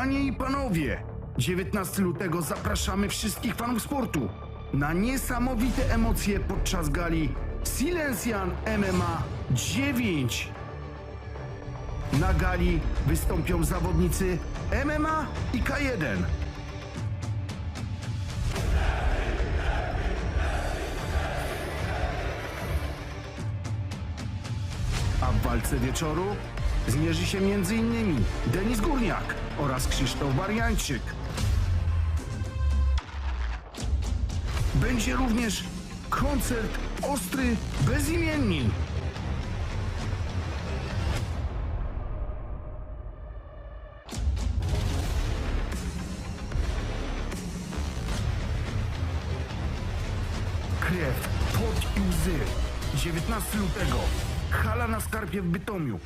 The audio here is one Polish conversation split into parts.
Panie i panowie, 19 lutego zapraszamy wszystkich fanów sportu na niesamowite emocje podczas gali Silencjan MMA 9. Na gali wystąpią zawodnicy MMA i K1. A w walce wieczoru zmierzy się m.in. Denis Górniak oraz Krzysztof Bariańczyk. Będzie również koncert ostry bezimienni. Krew, pot i łzy. 19 lutego. Hala na Skarpie w Bytomiu.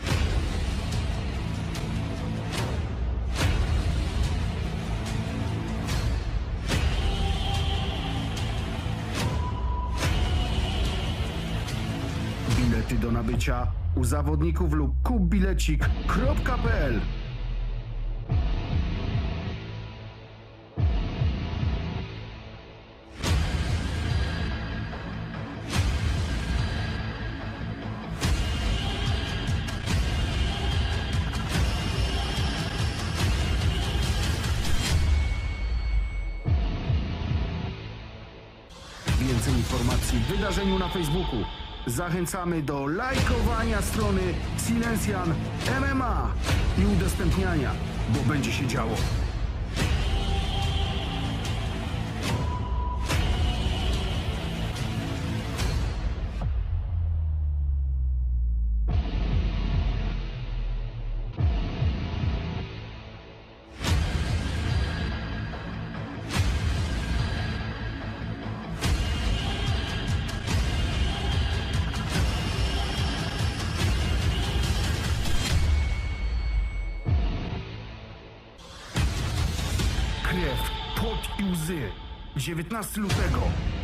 Bilety do nabycia u zawodników lub kupbilecik.pl. Więcej informacji w wydarzeniu na Facebooku. Zachęcamy do lajkowania strony Silencjan MMA i udostępniania, bo będzie się działo. Krew, pot i łzy. 19 lutego.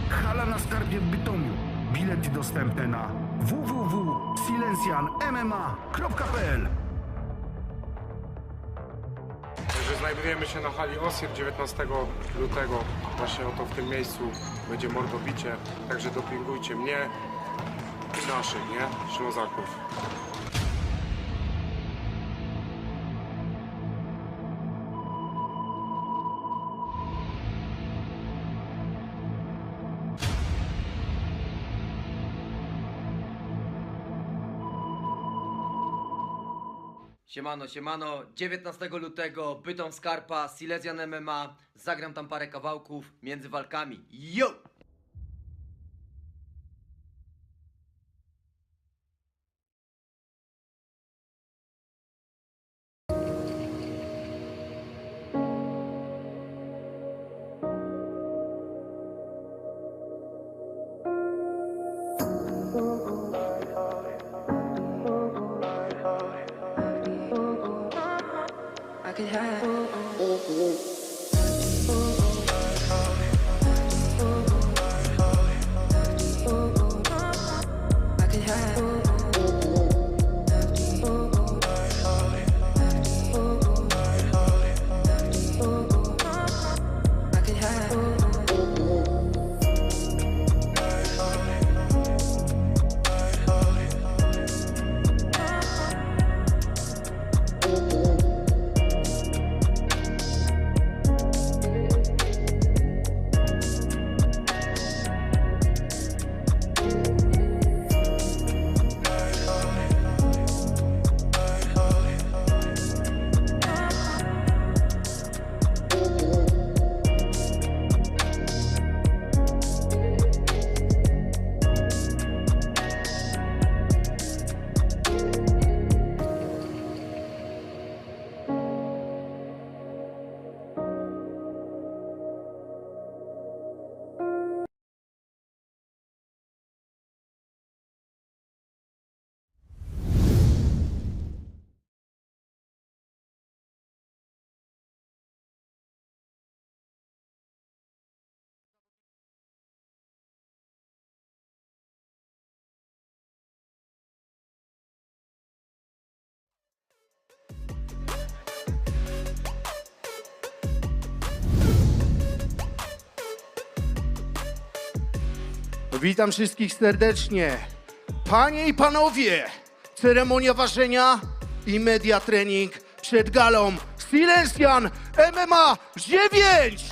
Hala na Skarpie w Bytomiu. Bilety dostępne na www.silencjanmma.pl. Także znajdujemy się na hali Osir 19 lutego. Właśnie oto w tym miejscu będzie mordobicie. Także dopingujcie mnie i naszych, nie? Ślązaków. Siemano, siemano, 19 lutego, Bytom Skarpa, Silencjan MMA, zagram tam parę kawałków między walkami, yo! I could have. I could have. I could have. Witam wszystkich serdecznie. Panie i panowie, ceremonia ważenia i media trening przed galą Silesian MMA 9!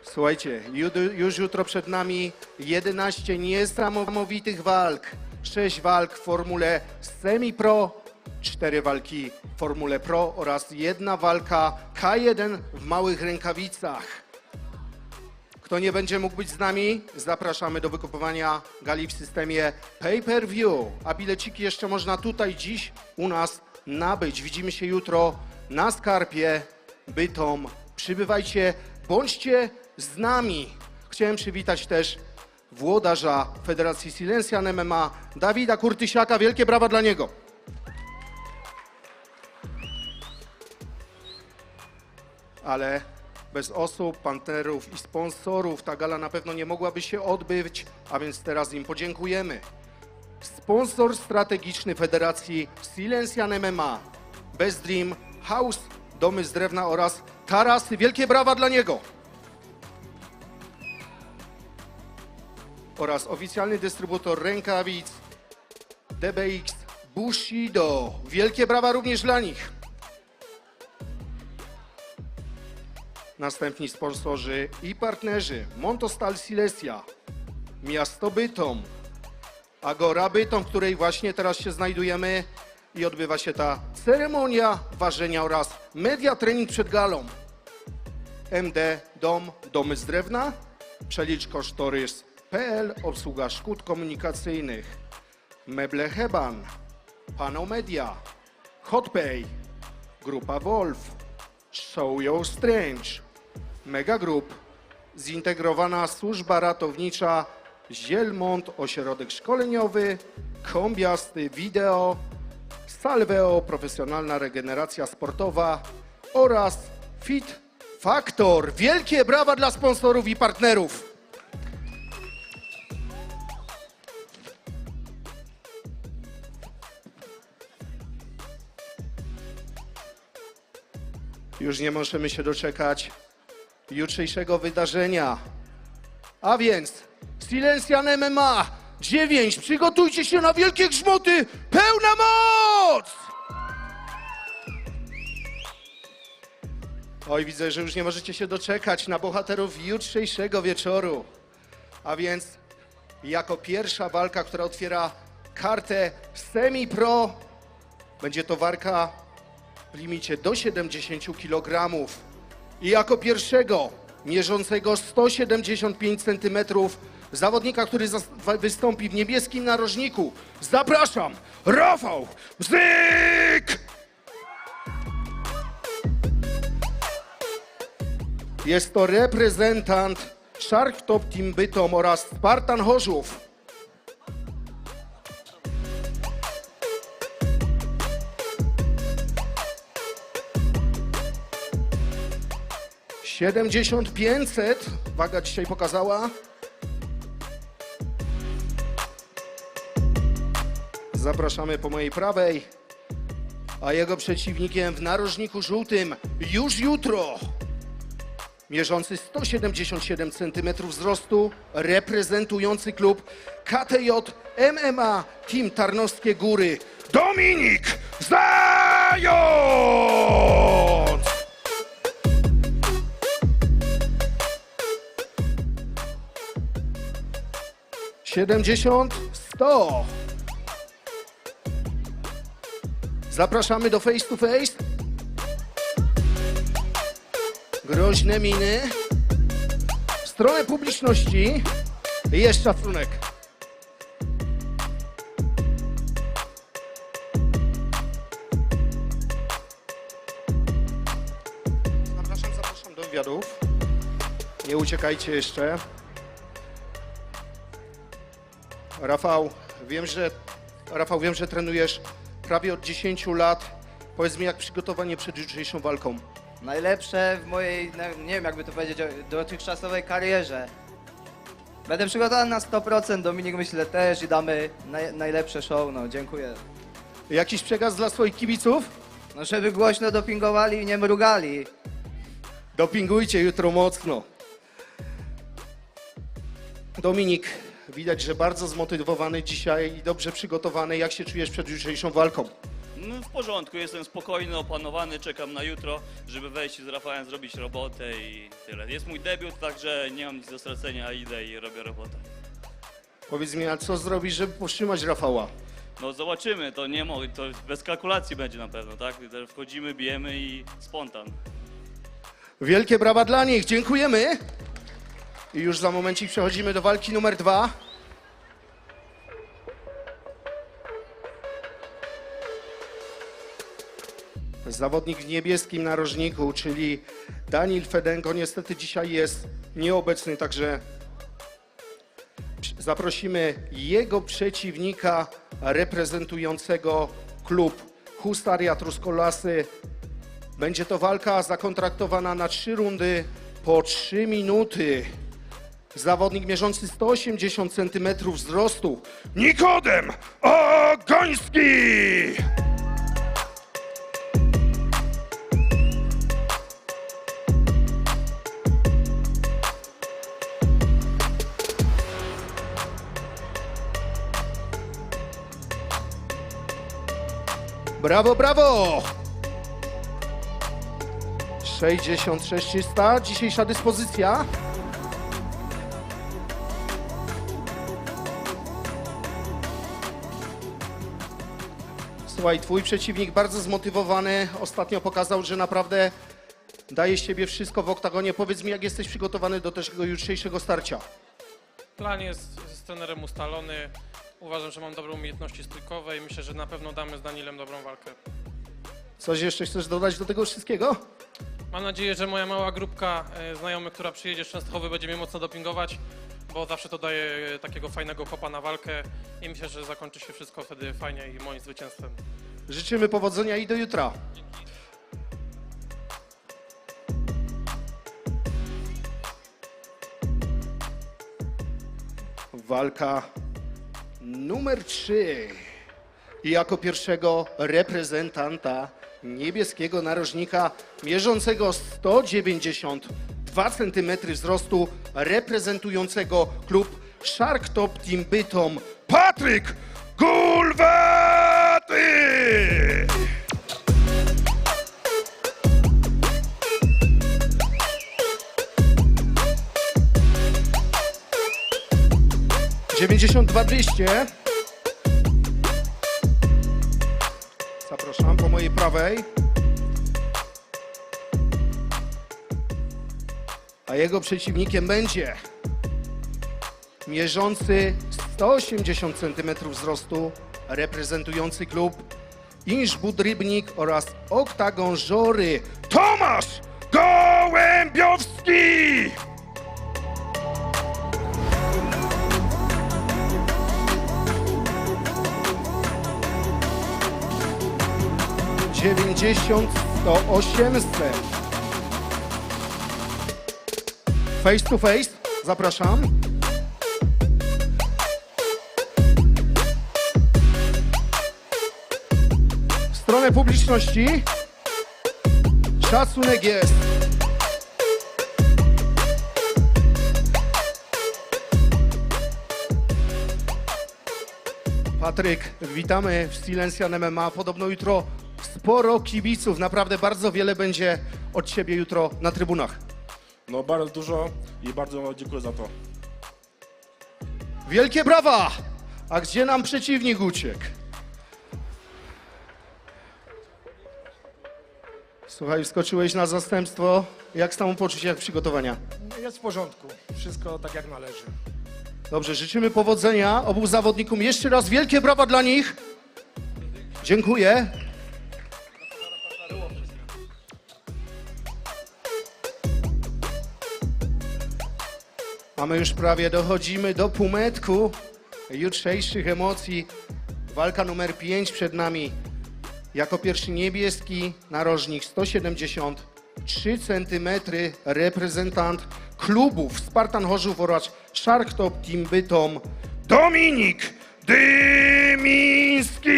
Słuchajcie, już jutro przed nami 11 niesamowitych walk. 6 walk w formule semi-pro, 4 walki w formule pro oraz 1 walka K1 w małych rękawicach. Kto nie będzie mógł być z nami, zapraszamy do wykupywania gali w systemie pay-per-view. A bileciki jeszcze można tutaj dziś u nas nabyć. Widzimy się jutro na Skarpie, Bytom. Przybywajcie, bądźcie z nami. Chciałem przywitać też włodarza Federacji Silesian MMA, Dawida Kurtysiaka. Wielkie brawa dla niego. Ale bez osób, partnerów i sponsorów ta gala na pewno nie mogłaby się odbyć, a więc teraz im podziękujemy. Sponsor strategiczny Federacji Silesian MMA, Best Dream, House, Domy z Drewna oraz Tarasy. Wielkie brawa dla niego. Oraz oficjalny dystrybutor rękawic DBX Bushido. Wielkie brawa również dla nich. Następni sponsorzy i partnerzy Montostal Silesia, Miasto Bytom, Agora Bytom, w której właśnie teraz się znajdujemy i odbywa się ta ceremonia ważenia oraz media trening przed galą. MD Dom, Domy z Drewna, przelicz kosztorys.pl, obsługa szkód komunikacyjnych, Meble Heban, Pano Media, Hotpay, Grupa Wolf, Show Your Strange, Mega Group, Zintegrowana Służba Ratownicza Zielmont, Ośrodek Szkoleniowy, Kombiasty Wideo, Salveo, Profesjonalna Regeneracja Sportowa oraz Fit Factor. Wielkie brawa dla sponsorów i partnerów. Już nie możemy się doczekać jutrzejszego wydarzenia. A więc Silesian MMA 9. Przygotujcie się na wielkie grzmoty. Pełna moc! Oj, widzę, że już nie możecie się doczekać na bohaterów jutrzejszego wieczoru. A więc jako pierwsza walka, która otwiera kartę semi-pro, będzie to walka w limicie do 70 kg. I jako pierwszego, mierzącego 175 cm, zawodnika, który wystąpi w niebieskim narożniku, zapraszam, Rafał Bzyk! Jest to reprezentant Shark Top Team Bytom oraz Spartan Chorzów. Siedemdziesiąt 500, waga dzisiaj pokazała. Zapraszamy po mojej prawej, a jego przeciwnikiem w narożniku żółtym już jutro, mierzący 177 cm wzrostu, reprezentujący klub KTJ MMA Team Tarnowskie Góry, Dominik Zając! Siedemdziesiąt 100. Zapraszamy do face to face. Groźne miny. W stronę publiczności jest szacunek. Zapraszam do wywiadów. Nie uciekajcie jeszcze. Rafał, wiem, że trenujesz prawie od 10 lat. Powiedz mi, jak przygotowanie przed jutrzejszą walką? Najlepsze w mojej, nie wiem jakby to powiedzieć, dotychczasowej karierze. Będę przygotowany na 100%, Dominik myślę też i damy najlepsze show, no dziękuję. Jakiś przekaz dla swoich kibiców? No żeby głośno dopingowali i nie mrugali. Dopingujcie jutro mocno. Dominik, widać, że bardzo zmotywowany dzisiaj i dobrze przygotowany. Jak się czujesz przed jutrzejszą walką? No, w porządku, jestem spokojny, opanowany, czekam na jutro, żeby wejść z Rafałem, zrobić robotę i tyle. Jest mój debiut, także nie mam nic do stracenia, idę i robię robotę. Powiedz mi, a co zrobisz, żeby powstrzymać Rafała? No zobaczymy, to nie mogę, to bez kalkulacji będzie na pewno, tak? Wchodzimy, bijemy i spontan. Wielkie brawa dla nich, dziękujemy. I już za momencik przechodzimy do walki numer 2. Zawodnik w niebieskim narożniku, czyli Daniel Fedenko, niestety dzisiaj jest nieobecny, także zaprosimy jego przeciwnika reprezentującego klub Hustaria Truskolasy. Będzie to walka zakontraktowana na 3 rundy po 3 minuty. Zawodnik mierzący 180 cm wzrostu, Nikodem Ogoński! Brawo, brawo! 66 300, dzisiejsza dyspozycja. Słuchaj, twój przeciwnik bardzo zmotywowany. Ostatnio pokazał, że naprawdę daje z siebie wszystko w oktagonie. Powiedz mi, jak jesteś przygotowany do tego jutrzejszego starcia? Plan jest z trenerem ustalony. Uważam, że mam dobre umiejętności stójkowe i myślę, że na pewno damy z Danielem dobrą walkę. Coś jeszcze chcesz dodać do tego wszystkiego? Mam nadzieję, że moja mała grupka znajomych, która przyjedzie z Częstochowy, będzie mnie mocno dopingować, bo zawsze to daje takiego fajnego kopa na walkę i myślę, że zakończy się wszystko wtedy fajnie i moim zwycięstwem. Życzymy powodzenia i do jutra. Walka numer 3. I jako pierwszego reprezentanta niebieskiego narożnika mierzącego 192 cm wzrostu, reprezentującego klub Shark Top Team Bytom, Patryk Gulwaty! (92 200). Zapraszam po mojej prawej. A jego przeciwnikiem będzie mierzący 180 cm wzrostu, reprezentujący klub Inżbud Rybnik oraz Oktagon Żory, Tomasz Gołębiowski! (90 800). Face to face, zapraszam. W stronę publiczności. Szacunek jest. Patryk, witamy w Silencjan MMA. Podobno jutro sporo kibiców, naprawdę bardzo wiele będzie od ciebie jutro na trybunach. No bardzo dużo i bardzo dziękuję za to. Wielkie brawa! A gdzie nam przeciwnik uciekł? Słuchaj, wskoczyłeś na zastępstwo. Jak samopoczucie, przygotowania? Jest w porządku. Wszystko tak jak należy. Dobrze, życzymy powodzenia obu zawodnikom. Jeszcze raz wielkie brawa dla nich. Dziękuję. A my już prawie dochodzimy do półmetku jutrzejszych emocji. Walka numer 5 przed nami. Jako pierwszy niebieski narożnik 173 cm, reprezentant klubów Spartan Chorzów oraz Shark Top Team Bytom, Dominik Dymiński!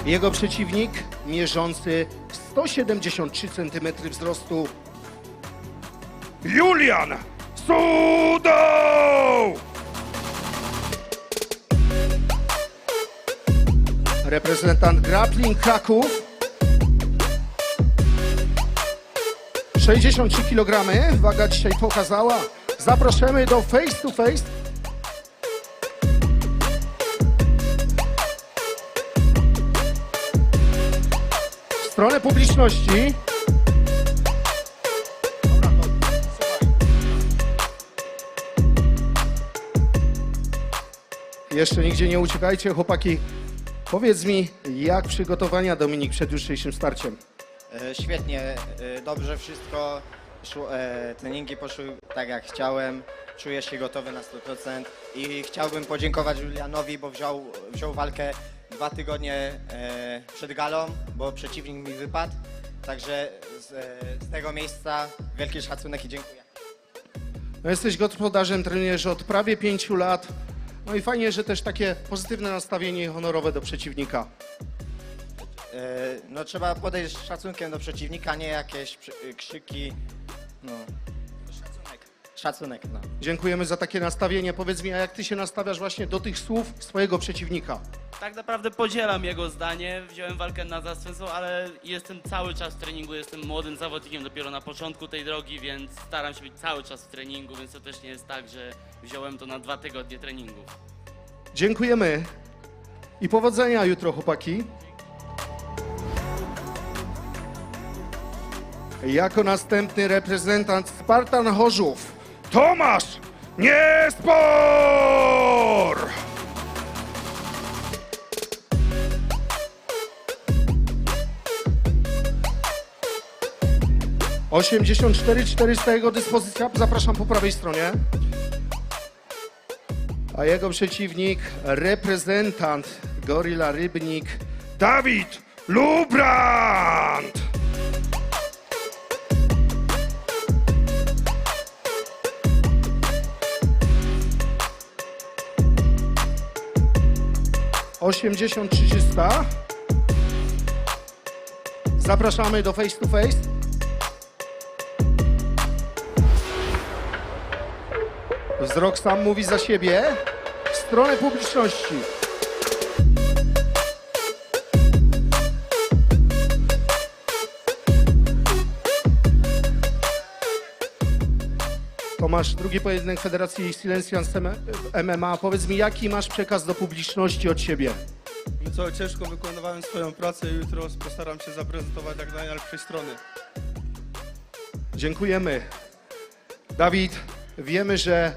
Jego przeciwnik mierzący 173 cm wzrostu Julian Sudoł! Reprezentant Grappling Kraków. 63 kg, waga dzisiaj pokazała. Zapraszamy do face to face. W stronę publiczności. Jeszcze nigdzie nie uciekajcie, chłopaki. Powiedz mi, jak przygotowania, Dominik, przed jutrzejszym starciem? Świetnie, dobrze wszystko. Treningi poszły tak jak chciałem. Czuję się gotowy na 100% i chciałbym podziękować Julianowi, bo wziął walkę 2 tygodnie przed galą, bo przeciwnik mi wypadł. Także z tego miejsca wielki szacunek i dziękuję. No, jesteś gospodarzem, trenujesz od prawie 5 lat. No i fajnie, że też takie pozytywne nastawienie honorowe do przeciwnika. No trzeba podejść z szacunkiem do przeciwnika, nie jakieś krzyki. No, szacunek, no. Dziękujemy za takie nastawienie. Powiedz mi, a jak ty się nastawiasz właśnie do tych słów swojego przeciwnika? Tak naprawdę podzielam jego zdanie, wziąłem walkę na zastępstwo, ale jestem cały czas w treningu, jestem młodym zawodnikiem dopiero na początku tej drogi, więc staram się być cały czas w treningu, więc to też nie jest tak, że wziąłem to na 2 tygodnie treningów. Dziękujemy i powodzenia jutro, chłopaki. Jako następny reprezentant Spartan Chorzów, Tomasz Niespor! — 84-400 jego dyspozycja. Zapraszam po prawej stronie. A jego przeciwnik, reprezentant Gorilla Rybnik, Dawid Lubrand! — 80-300. Zapraszamy do face to face. Wzrok sam mówi za siebie. W stronę publiczności. Tomasz, drugi pojedynek Federacji Silencjan MMA. Powiedz mi, jaki masz przekaz do publiczności od siebie? No co, ciężko wykonywałem swoją pracę i jutro postaram się zaprezentować jak najlepszej strony. Dziękujemy. Dawid, wiemy, że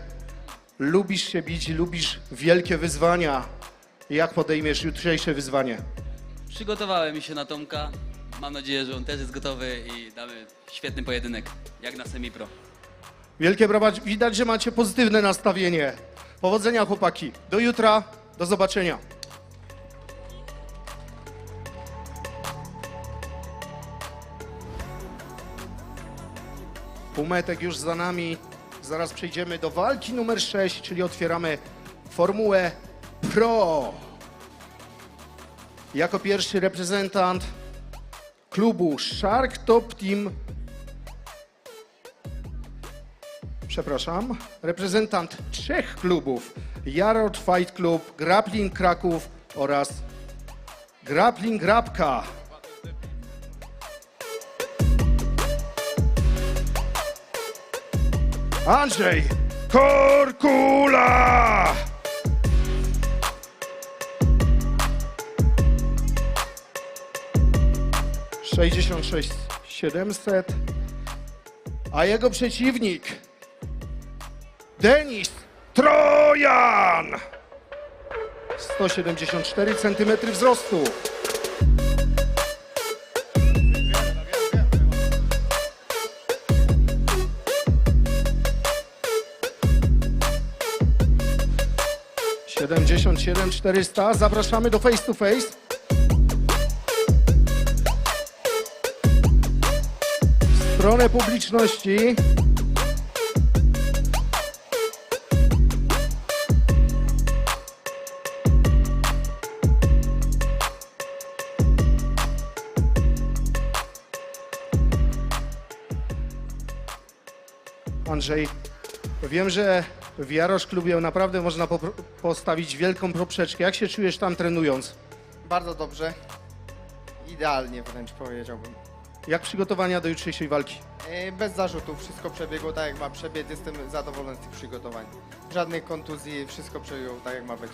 lubisz się bić, lubisz wielkie wyzwania. Jak podejmiesz jutrzejsze wyzwanie? Przygotowałem się na Tomka. Mam nadzieję, że on też jest gotowy i damy świetny pojedynek, jak na semi-pro. Wielkie brawa, widać, że macie pozytywne nastawienie. Powodzenia, chłopaki. Do jutra, do zobaczenia. Półmetek już za nami. Zaraz przejdziemy do walki numer 6, czyli otwieramy Formułę Pro. Jako pierwszy reprezentant klubu Shark Top Team, przepraszam, reprezentant 3 klubów: Jarod Fight Club, Grappling Kraków oraz Grappling Grabka. Andrzej Korkula! — 66-700, a jego przeciwnik Denis Trojan! 174 cm wzrostu. — 77-400. Zapraszamy do face to face. W stronę publiczności. Andrzej. Wiem, że w Jarosz Klubie naprawdę można postawić wielką poprzeczkę. Jak się czujesz tam trenując? Bardzo dobrze. Idealnie wręcz powiedziałbym. Jak przygotowania do jutrzejszej walki? Bez zarzutów, wszystko przebiegło tak jak ma przebiec, jestem zadowolony z tych przygotowań. Żadnych kontuzji, wszystko przebiegło tak jak ma być.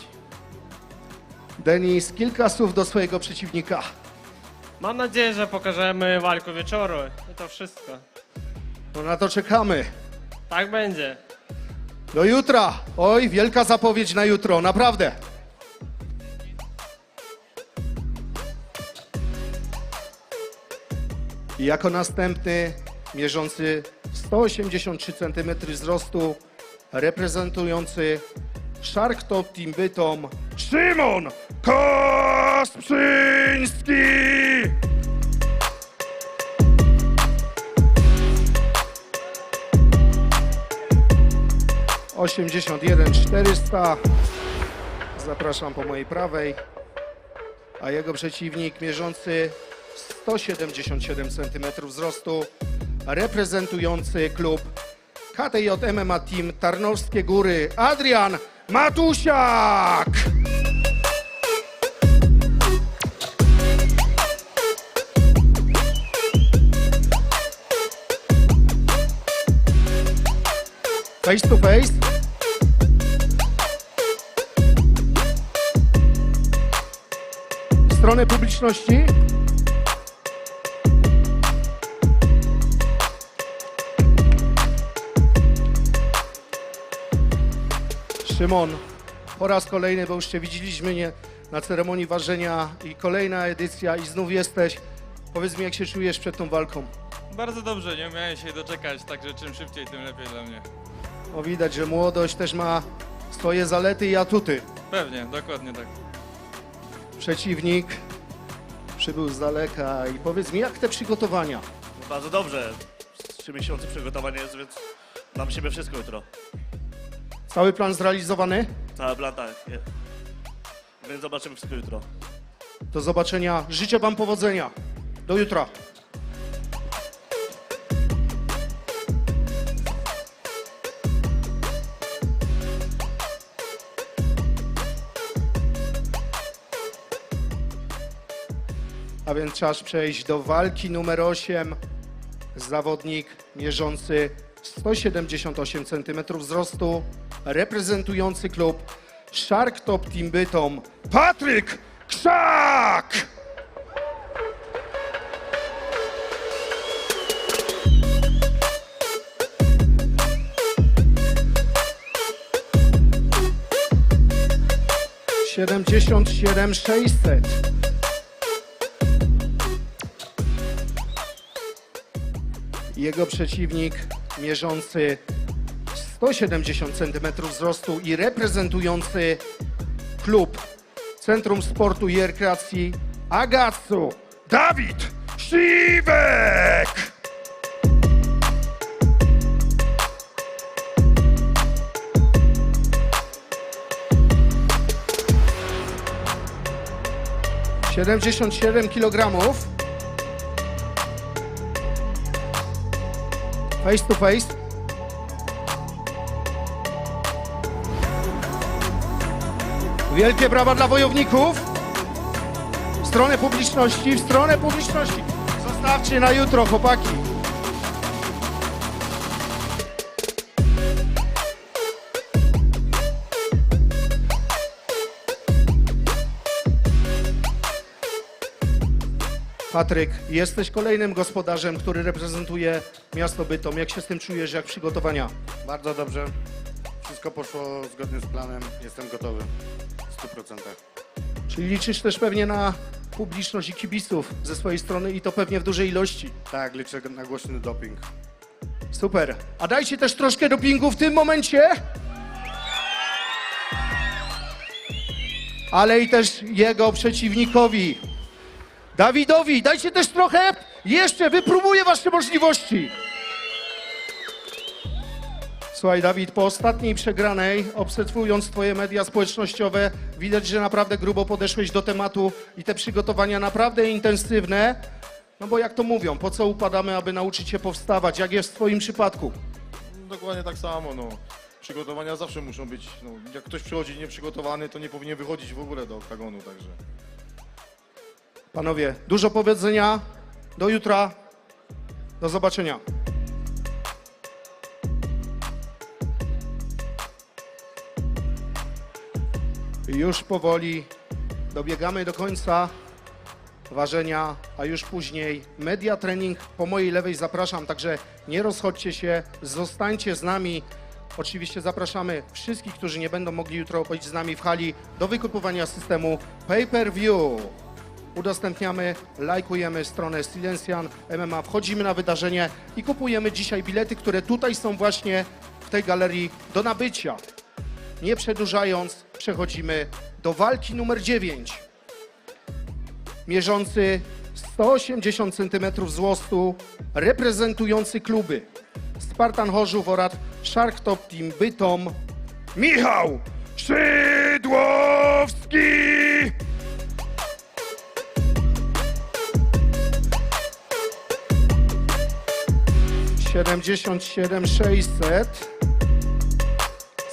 Denis, kilka słów do swojego przeciwnika. Mam nadzieję, że pokażemy walkę wieczoru i to wszystko. No na to czekamy. Tak będzie. Do jutra. Oj, wielka zapowiedź na jutro, naprawdę. I jako następny, mierzący 183 cm wzrostu, reprezentujący Shark Top Team Bytom, Szymon Kasprzyński! ...81-400. Zapraszam po mojej prawej. A jego przeciwnik mierzący 177 cm wzrostu, reprezentujący klub KTJ MMA Team Tarnowskie Góry, Adrian Matusiak! Face to face. Stronę publiczności. Szymon, po raz kolejny, bo już Cię widzieliśmy nie, na ceremonii ważenia i kolejna edycja i znów jesteś. Powiedz mi, jak się czujesz przed tą walką? Bardzo dobrze, nie umiałem się doczekać, także czym szybciej, tym lepiej dla mnie. No widać, że młodość też ma swoje zalety i atuty. Pewnie, dokładnie tak. Przeciwnik przybył z daleka i powiedz mi, jak te przygotowania? Bardzo dobrze. 3 miesiące przygotowania jest, więc dam siebie wszystko jutro. Cały plan zrealizowany? Cały plan tak. Więc zobaczymy wszystko jutro. Do zobaczenia. Życzę Wam powodzenia. Do jutra. A więc czas przejść do walki numer 8. Zawodnik mierzący 178 cm wzrostu, reprezentujący klub Shark Top Team Bytom, Patryk Krzak! ...77-600. Jego przeciwnik mierzący 170 cm wzrostu i reprezentujący klub Centrum Sportu i Rekreacji Agatsu, Dawid Siwek! ...77 kg. Face to face. Wielkie brawa dla wojowników. W stronę publiczności, w stronę publiczności. Zostawcie na jutro, chłopaki. Patryk, jesteś kolejnym gospodarzem, który reprezentuje miasto Bytom. Jak się z tym czujesz, jak przygotowania? Bardzo dobrze. Wszystko poszło zgodnie z planem. Jestem gotowy w 100%. Czyli liczysz też pewnie na publiczność i kibiców ze swojej strony i to pewnie w dużej ilości. Tak, liczę na głośny doping. Super. A dajcie też troszkę dopingu w tym momencie. Ale i też jego przeciwnikowi, Dawidowi. Dajcie też trochę. Jeszcze wypróbuję wasze możliwości. Słuchaj, Dawid, po ostatniej przegranej, obserwując twoje media społecznościowe, widać, że naprawdę grubo podeszłeś do tematu i te przygotowania naprawdę intensywne. No bo jak to mówią, po co upadamy, aby nauczyć się powstawać? Jak jest w twoim przypadku? dokładnie tak samo, no. Przygotowania zawsze muszą być, no. Jak ktoś przychodzi nieprzygotowany, to nie powinien wychodzić w ogóle do oktagonu, także. Panowie, dużo powiedzenia. Do jutra. Do zobaczenia. Już powoli dobiegamy do końca ważenia, a już później media trening. Po mojej lewej zapraszam, także nie rozchodźcie się, zostańcie z nami. Oczywiście zapraszamy wszystkich, którzy nie będą mogli jutro być z nami w hali, do wykupywania systemu pay-per-view. Udostępniamy, lajkujemy stronę Silencjan MMA, wchodzimy na wydarzenie i kupujemy dzisiaj bilety, które tutaj są właśnie w tej galerii do nabycia. Nie przedłużając, przechodzimy do walki numer 9. Mierzący 180 cm wzrostu, reprezentujący kluby Spartan Chorzów oraz Shark Top Team Bytom, Michał Szydłowski! $77,600.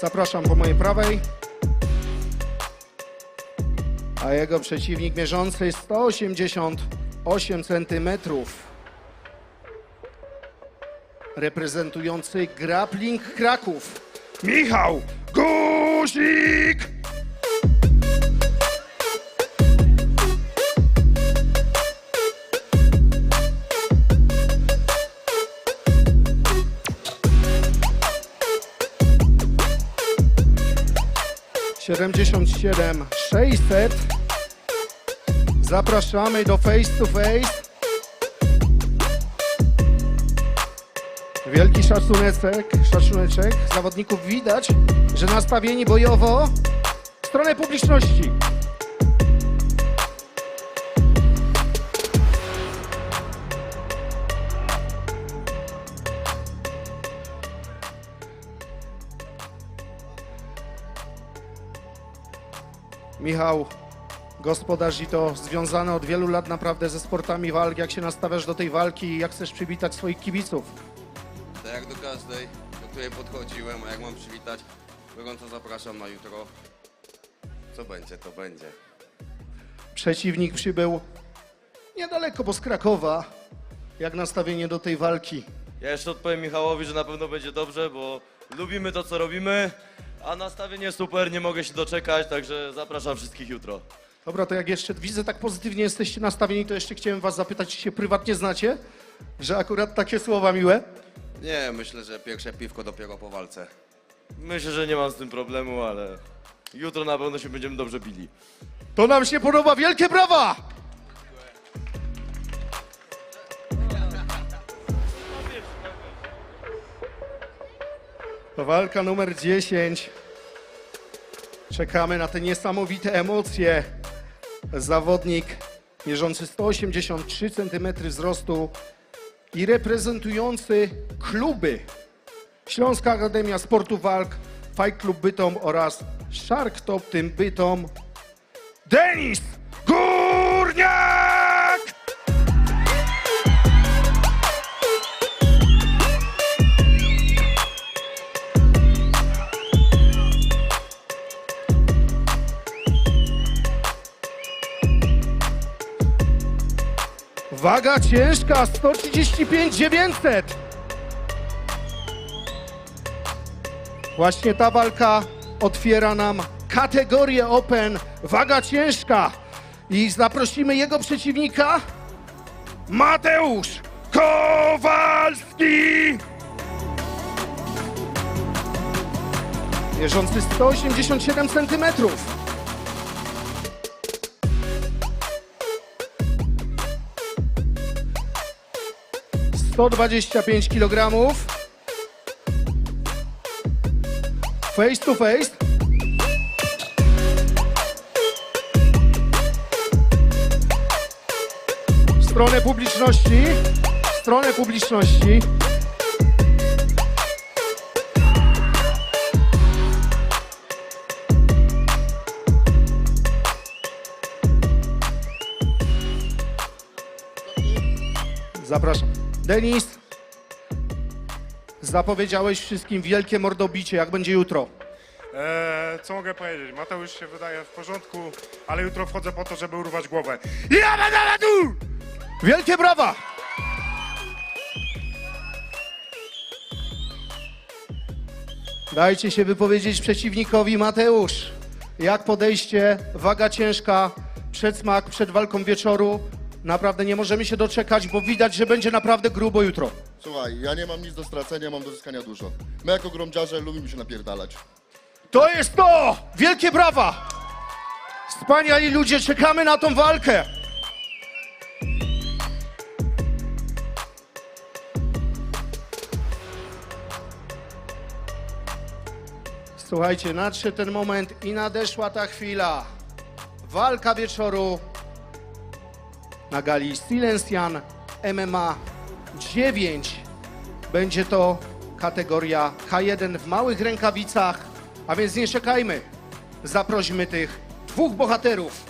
Zapraszam po mojej prawej. A jego przeciwnik mierzący 188 cm. Reprezentujący Grappling Kraków. Michał Guzik! $77,600. Zapraszamy do face to face. Wielki szacuneczek zawodników. Widać, że nastawieni bojowo w stronę publiczności. Michał, gospodarz i to związany od wielu lat naprawdę ze sportami walk. Jak się nastawiasz do tej walki i jak chcesz przywitać swoich kibiców? Tak jak do każdej, do której podchodziłem, a jak mam przywitać, gorąco zapraszam na jutro. Co będzie, to będzie. Przeciwnik przybył niedaleko, bo z Krakowa. Jak nastawienie do tej walki? Ja jeszcze odpowiem Michałowi, że na pewno będzie dobrze, bo lubimy to, co robimy, a nastawienie super, nie mogę się doczekać, także zapraszam wszystkich jutro. Dobra, to jak jeszcze widzę, tak pozytywnie jesteście nastawieni, to jeszcze chciałem was zapytać, czy się prywatnie znacie? Że akurat takie słowa miłe? Nie, myślę, że pierwsze piwko dopiero po walce. Myślę, że nie mam z tym problemu, ale jutro na pewno się będziemy dobrze bili. To nam się podoba, wielkie brawa! To walka numer 10. Czekamy na te niesamowite emocje. Zawodnik mierzący 183 cm wzrostu i reprezentujący kluby Śląska Akademia Sportu Walk, Fight Club Bytom oraz Shark Top Team Bytom, Denis Górniak! Waga ciężka 135,900. Właśnie ta walka otwiera nam kategorię Open, waga ciężka. I zaprosimy jego przeciwnika. Mateusz Kowalski! Mierzący 187 cm. $125 kg. Face to face. W stronę publiczności. W stronę publiczności. Zapraszam. Denis, Zapowiedziałeś wszystkim wielkie mordobicie, jak będzie jutro. Co mogę powiedzieć? Mateusz się wydaje w porządku, ale jutro wchodzę po to, żeby urwać głowę. Wielkie brawa! Dajcie się wypowiedzieć przeciwnikowi. Mateusz, jak podejście, waga ciężka, przedsmak przed walką wieczoru. Naprawdę nie możemy się doczekać, bo widać, że będzie naprawdę grubo jutro. Słuchaj, ja nie mam nic do stracenia, mam do zyskania dużo. My jako gromdziarze lubimy się napierdalać. To jest to! Wielkie brawa! Wspaniali ludzie, czekamy na tą walkę! Słuchajcie, nadszedł ten moment i nadeszła ta chwila. Walka wieczoru na gali Silencjan MMA 9. Będzie to kategoria K1 w małych rękawicach, a więc nie czekajmy. Zaprośmy tych dwóch bohaterów.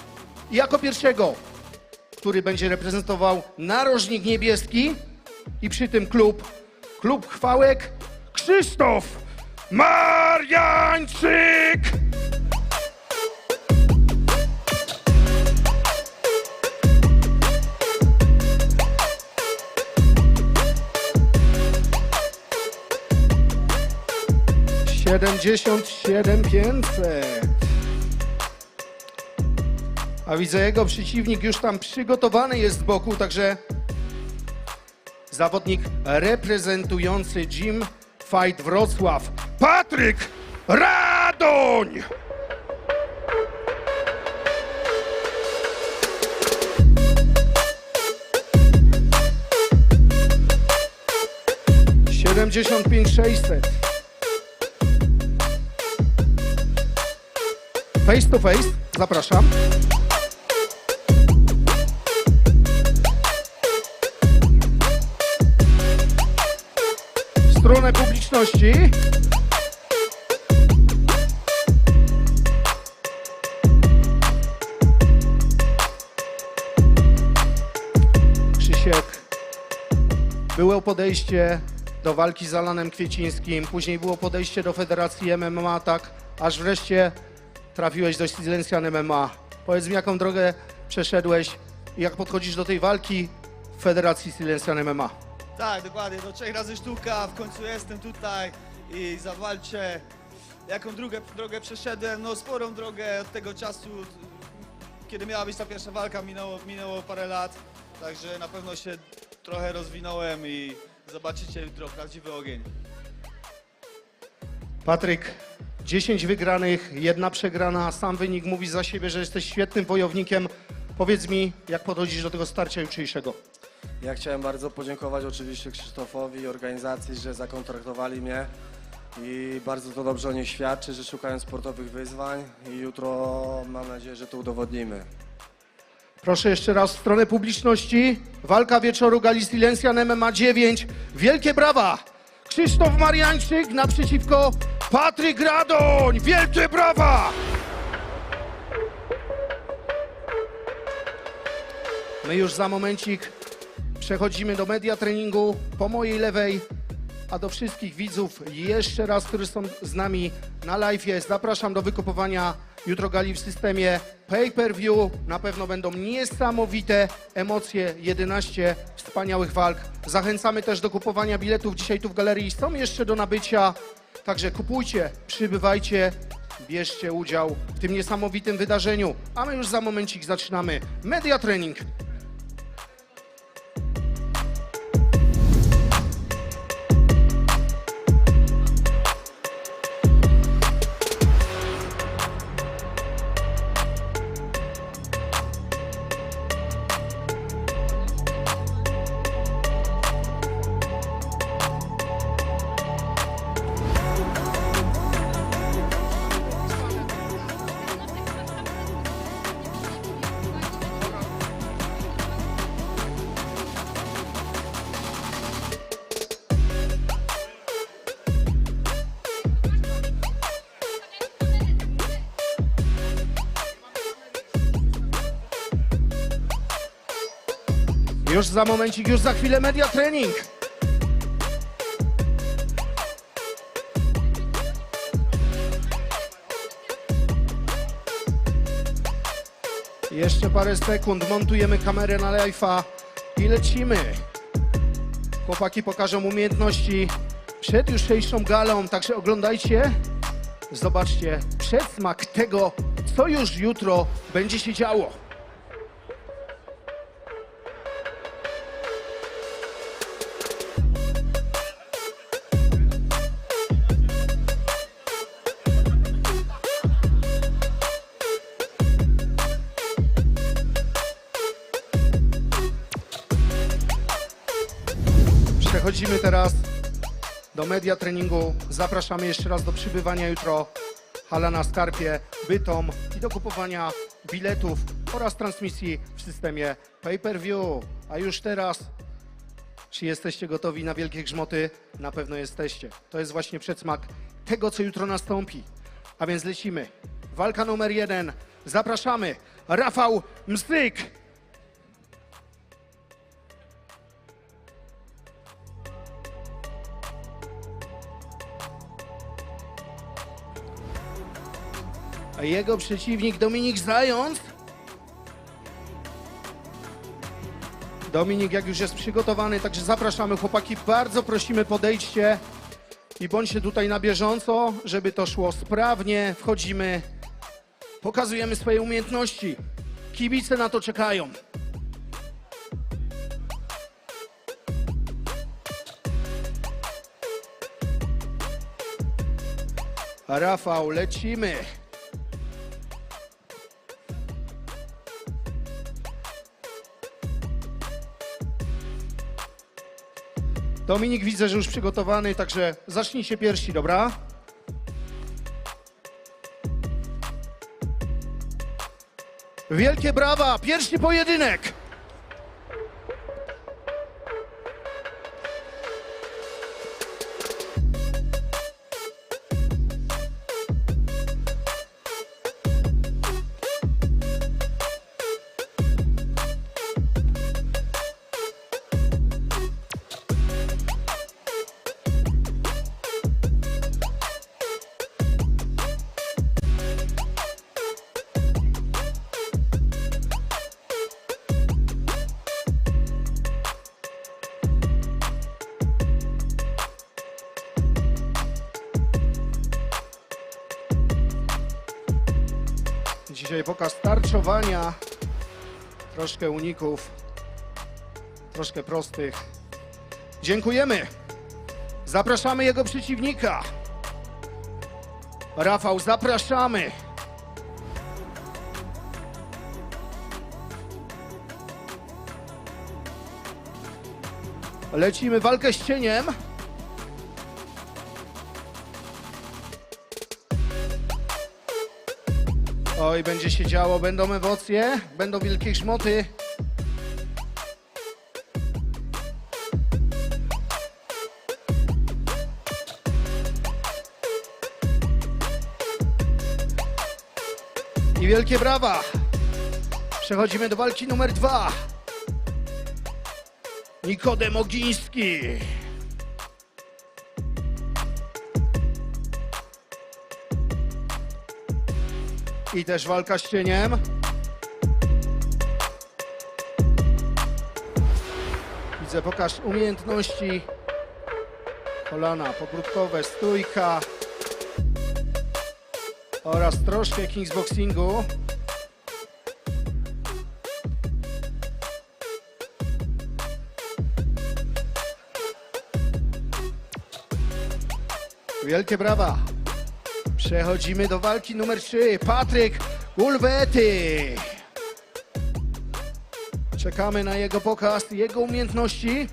I jako pierwszego, który będzie reprezentował narożnik niebieski i przy tym klub chwałek, Krzysztof Mariańczyk! $77,500. A widzę, jego przeciwnik już tam przygotowany jest z boku, także zawodnik reprezentujący Gym Fight Wrocław, Patryk Radoń! $75,600. Face to face, zapraszam. Stronę publiczności. Krzysiek, było podejście do walki z Alanem Kwiecińskim, później było podejście do Federacji MMA, tak, aż wreszcie trafiłeś do Silencjan MMA. Powiedz mi, jaką drogę przeszedłeś i jak podchodzisz do tej walki w Federacji Silencjan MMA. Tak, dokładnie, do 3 razy sztuka, w końcu jestem tutaj i zawalczę. Jaką drogę przeszedłem? No sporą drogę od tego czasu, kiedy miała być ta pierwsza walka, minęło parę lat, także na pewno się trochę rozwinąłem i zobaczycie jutro prawdziwy ogień. Patryk, 10 wygranych, 1 przegrana, sam wynik mówi za siebie, że jesteś świetnym wojownikiem. Powiedz mi, jak podchodzisz do tego starcia jutrzejszego? Ja chciałem bardzo podziękować oczywiście Krzysztofowi i organizacji, że zakontraktowali mnie i bardzo to dobrze o nich świadczy, że szukają sportowych wyzwań i jutro mam nadzieję, że to udowodnimy. Proszę jeszcze raz w stronę publiczności. Walka wieczoru gali Silencjan MMA 9. Wielkie brawa! Krzysztof Mariańczyk naprzeciwko Patryk Radoń. Wielkie brawa! My już za momencik przechodzimy do media treningu po mojej lewej, a do wszystkich widzów jeszcze raz, którzy są z nami na live'ie, zapraszam do wykupowania jutro gali w systemie pay-per-view. Na pewno będą niesamowite emocje, 11 wspaniałych walk. Zachęcamy też do kupowania biletów dzisiaj tu w galerii. Są jeszcze do nabycia, także kupujcie, przybywajcie, bierzcie udział w tym niesamowitym wydarzeniu. A my już za momencik zaczynamy media trening. Już za momencik, już za chwilę media trening. Jeszcze parę sekund, montujemy kamerę na live'a i lecimy. Chłopaki pokażą umiejętności przed jutrzejszą galą, także oglądajcie. Zobaczcie przedsmak tego, co już jutro będzie się działo. Przechodzimy teraz do media treningu. Zapraszamy jeszcze raz do przybywania jutro. Hala na Skarpie, Bytom i do kupowania biletów oraz transmisji w systemie pay-per-view. A już teraz, czy jesteście gotowi na wielkie grzmoty? Na pewno jesteście. To jest właśnie przedsmak tego, co jutro nastąpi. A więc lecimy. Walka numer 1. Zapraszamy. Rafał Mstyk. A jego przeciwnik Dominik Zając. Dominik jak już jest przygotowany, także zapraszamy chłopaki, bardzo prosimy podejdźcie i bądźcie tutaj na bieżąco, żeby to szło sprawnie. Wchodzimy, pokazujemy swoje umiejętności. Kibice na to czekają. Rafał, lecimy. Dominik widzę, że już przygotowany, także zacznijcie pierwsi, dobra? Wielkie brawa! Pierwszy pojedynek! Dzisiaj pokaz tarczowania, troszkę uników, troszkę prostych. Dziękujemy. Zapraszamy jego przeciwnika. Rafał, zapraszamy. Lecimy walkę z cieniem. Oj, będzie się działo, będą emocje, będą wielkie grzmoty. I wielkie brawa. Przechodzimy do walki numer 2. Nikodem Ogiński. I też walka z cieniem. Widzę, pokaż umiejętności. Kolana pogródkowe, stójka oraz troszkę kickboxingu. Wielkie brawa. Przechodzimy do walki numer 3. Patryk Ulwety. Czekamy na jego pokaz, jego umiejętności.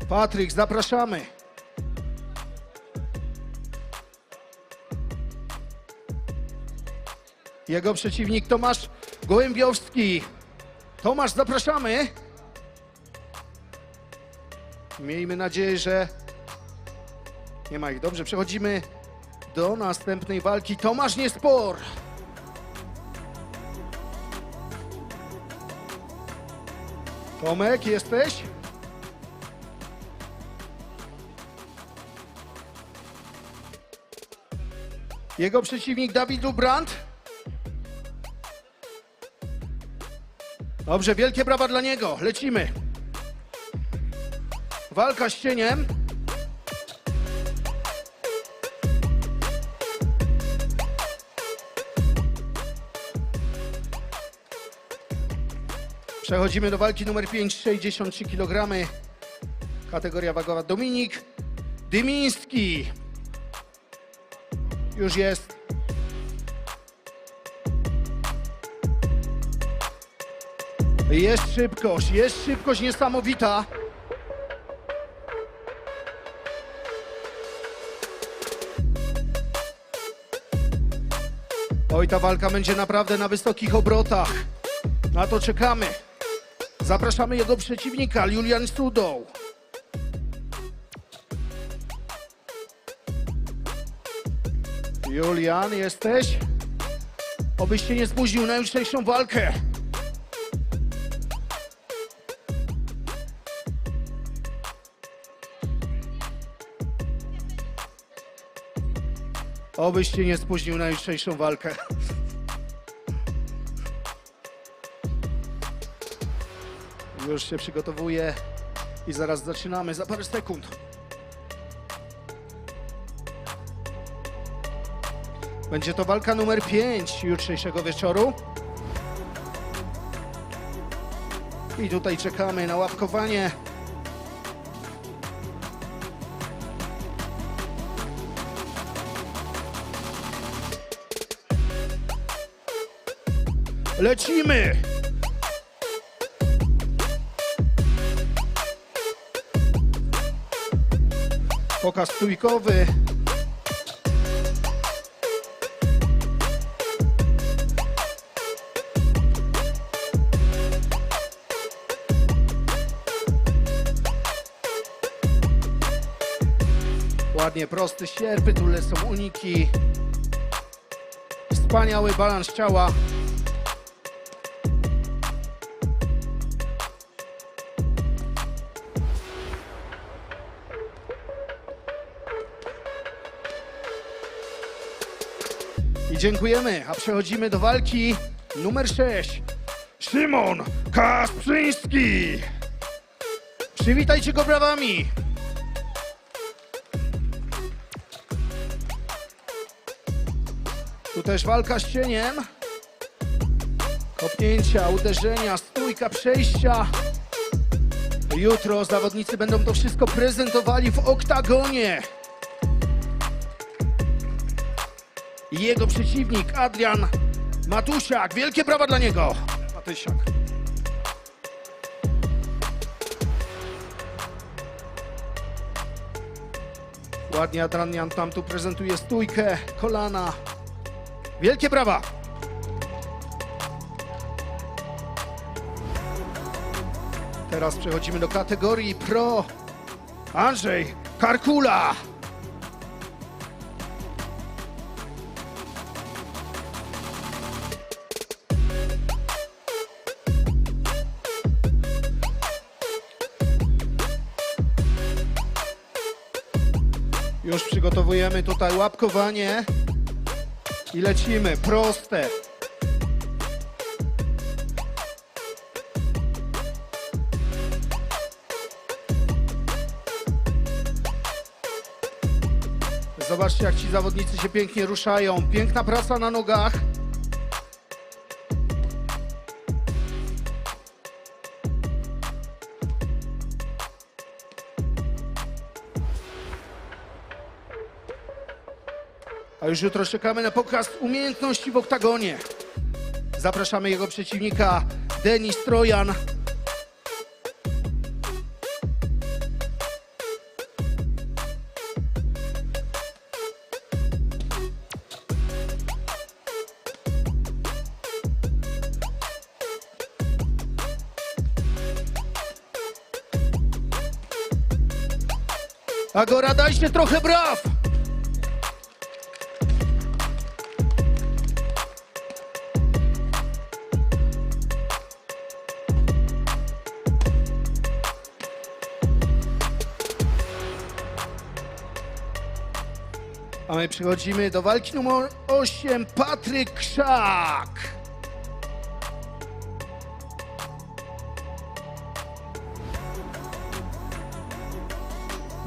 Patryk, zapraszamy. Jego przeciwnik Tomasz Gołębiowski. Tomasz, zapraszamy. Miejmy nadzieję, że nie ma ich. Dobrze, przechodzimy do następnej walki. Tomasz Niespor. Tomek, jesteś? Jego przeciwnik Dawid Lubrand. Dobrze, wielkie brawa dla niego. Lecimy. Walka z cieniem. Przechodzimy do walki numer 5, 63 kg. Kategoria wagowa Dominik Dymiński. Już jest. Jest szybkość niesamowita. Oj, ta walka będzie naprawdę na wysokich obrotach. Na to czekamy. Zapraszamy jego przeciwnika, Julian Sudoł. Julian, jesteś? Obyś się nie spóźnił na jutrzejszą walkę. Obyś się nie spóźnił na jutrzejszą walkę. Już się przygotowuję i zaraz zaczynamy za parę sekund. Będzie to walka numer 5 jutrzejszego wieczoru. I tutaj czekamy na łapkowanie. Lecimy! Pokaz stójkowy. Ładnie prosty sierpy, tu są uniki. Wspaniały balans ciała. I dziękujemy, a przechodzimy do walki numer 6. Szymon Kasprzyński. Przywitajcie go brawami. Tu też walka z cieniem. Kopnięcia, uderzenia, stójka, przejścia. Jutro zawodnicy będą to wszystko prezentowali w oktagonie. I jego przeciwnik Adrian Matusiak. Wielkie brawa dla niego. Matysiak. Ładnie Adrian tam tu prezentuje stójkę, kolana. Wielkie brawa. Teraz przechodzimy do kategorii pro. Andrzej Karkula. Już przygotowujemy tutaj łapkowanie i lecimy. Proste. Zobaczcie, jak ci zawodnicy się pięknie ruszają. Piękna praca na nogach. A już jutro czekamy na pokaz umiejętności w oktagonie. Zapraszamy jego przeciwnika, Denis Trojan. Agora, dajcie trochę braw! A No i przechodzimy do walki numer 8, Patryk Krzak.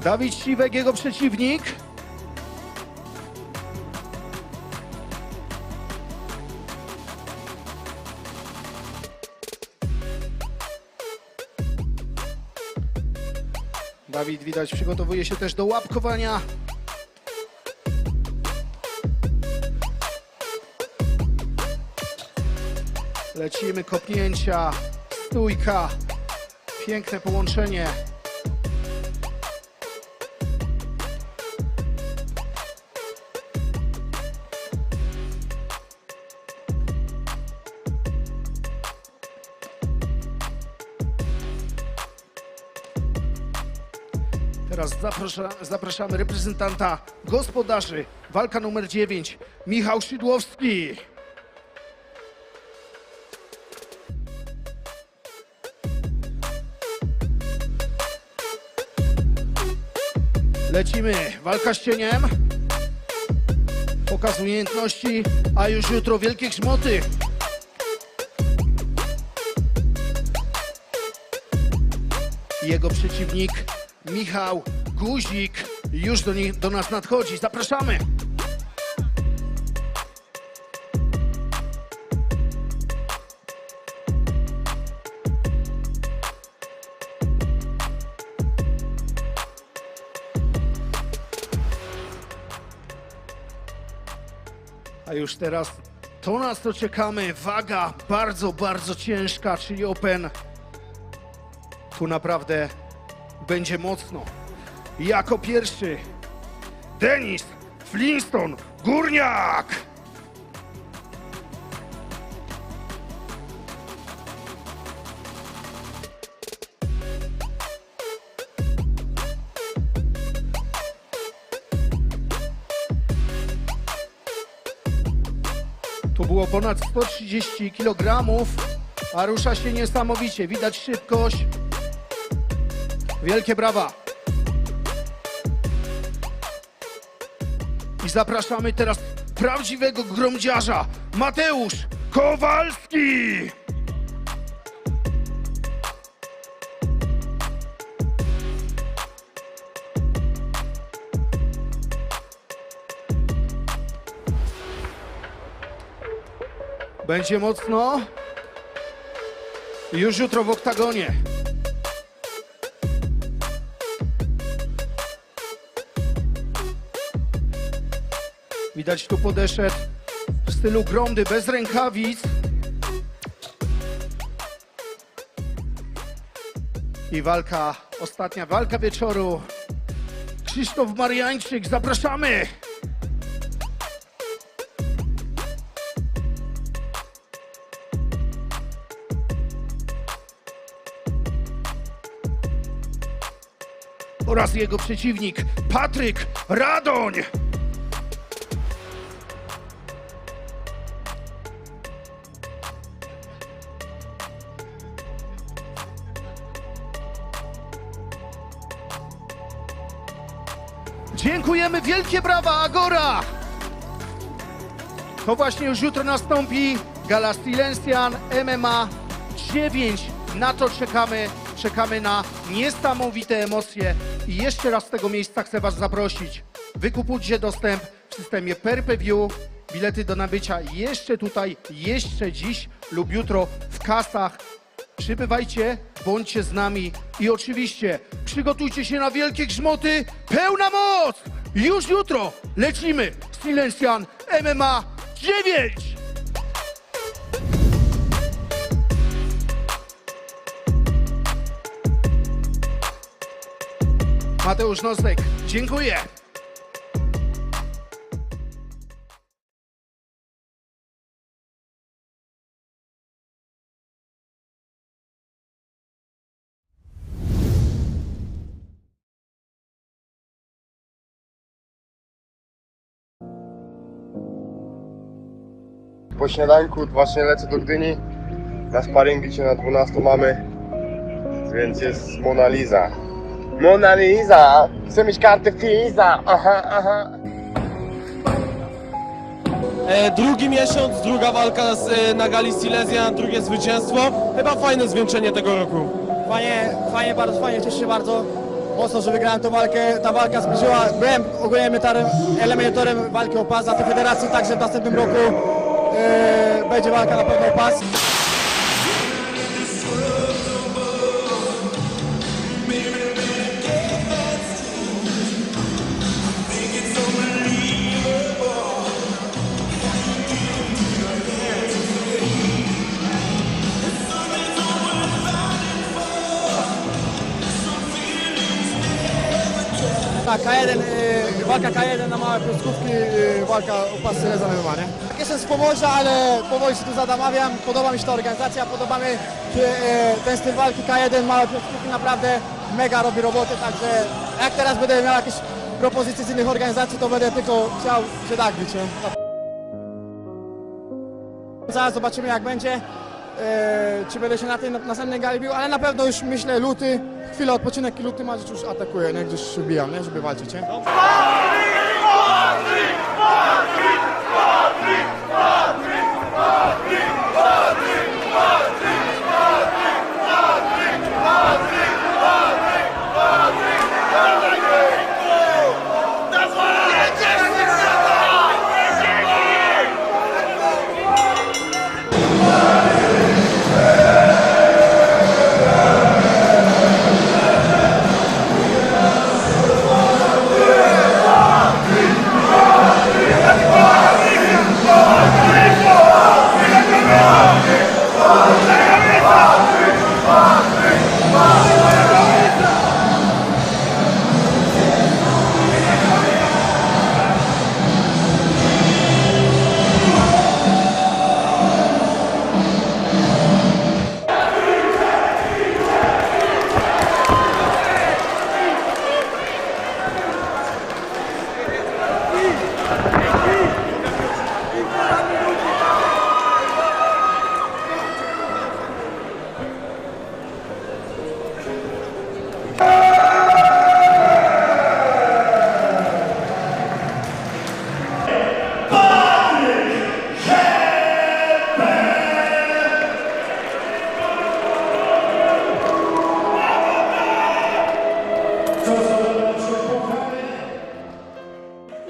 Dawid Siwek, jego przeciwnik. Dawid, widać, przygotowuje się też do łapkowania. Lecimy, kopnięcia, stójka, piękne połączenie. Teraz zapraszamy reprezentanta gospodarzy. Walka numer 9, Michał Szydłowski. Lecimy, walka z cieniem. Pokaz umiejętności, a już jutro wielkie grzmoty. Jego przeciwnik Michał Guzik już do nas nadchodzi. Zapraszamy! A już teraz to, na co czekamy, waga bardzo, bardzo ciężka, czyli Open. Tu naprawdę będzie mocno. Jako pierwszy Denis Flintstone Górniak. Tu było ponad 130 kg, a rusza się niesamowicie. Widać szybkość. Wielkie brawa. I zapraszamy teraz prawdziwego gromdziarza, Mateusz Kowalski. Będzie mocno. Już jutro w oktagonie. Widać, tu podeszedł w stylu gromdy, bez rękawic. I walka, ostatnia walka wieczoru. Krzysztof Mariańczyk, zapraszamy! Oraz jego przeciwnik, Patryk Radoń. Dziękujemy, wielkie brawa, Agora! To właśnie już jutro nastąpi gala Silencian MMA 9. Na to czekamy. Czekamy na niesamowite emocje. I jeszcze raz z tego miejsca chcę Was zaprosić. Wykupujcie dostęp w systemie Pay-Per-View. Bilety do nabycia jeszcze tutaj, jeszcze dziś lub jutro w kasach. Przybywajcie, bądźcie z nami i oczywiście przygotujcie się na wielkie grzmoty. Pełna moc! Już jutro lecimy! Silencian MMA 9! Mateusz Nosek, dziękuję! Po śniadanku właśnie lecę do Gdyni. Na sparingi się na 12 mamy, więc jest Mona Lisa. Mona Lisa! Chcę mieć kartę Fiza! Aha, aha! Drugi miesiąc, druga walka na gali Silesian, drugie zwycięstwo. Chyba fajne zwieńczenie tego roku. Fajnie, bardzo fajnie, cieszę się bardzo mocno, że wygrałem tę walkę. Ta walka zbliżyła, byłem ogólnie eliminatorem walki o pas za tę federację, także w następnym roku będzie walka na pewno o pas. Tak, K1, walka K1 na małe pioskówki, walka o pas Silesian MMA, nie? Jestem z Pomorza, ale powoli się tu zadamawiam, podoba mi się ta organizacja, podoba mi się ten styl walki K1, małe pioskówki, naprawdę mega robi roboty, także jak teraz będę miał jakieś propozycje z innych organizacji, to będę tylko chciał się tak bić, nie? Zaraz zobaczymy jak będzie, czy będę się na tej następnej gali bił, ale na pewno już myślę luty, chwilę odpoczynek i luty Maciej już atakuje, nie? Gdzieś się bijam, nie? Żeby walczyć, nie?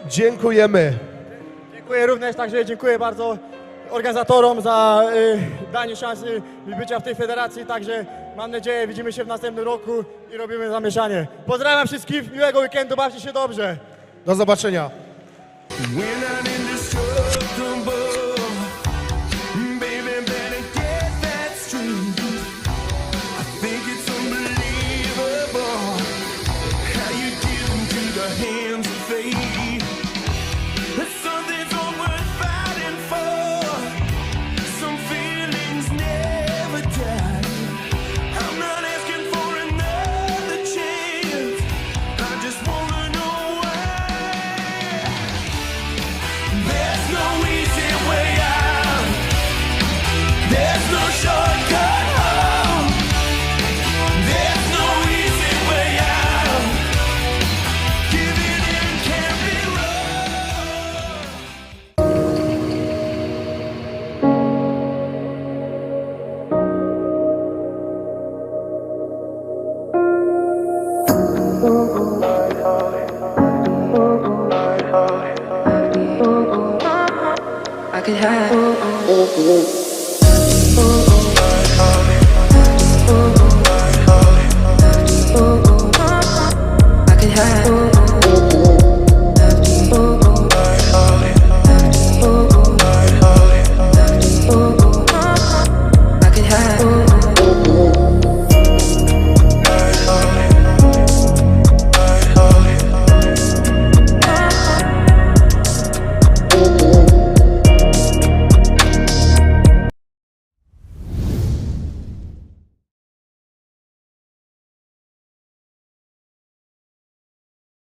Dziękujemy. Dziękuję również, także dziękuję bardzo organizatorom za danie szansy bycia w tej federacji, także mam nadzieję widzimy się w następnym roku i robimy zamieszanie. Pozdrawiam wszystkich, miłego weekendu, bawcie się dobrze. Do zobaczenia. I could have. I could have.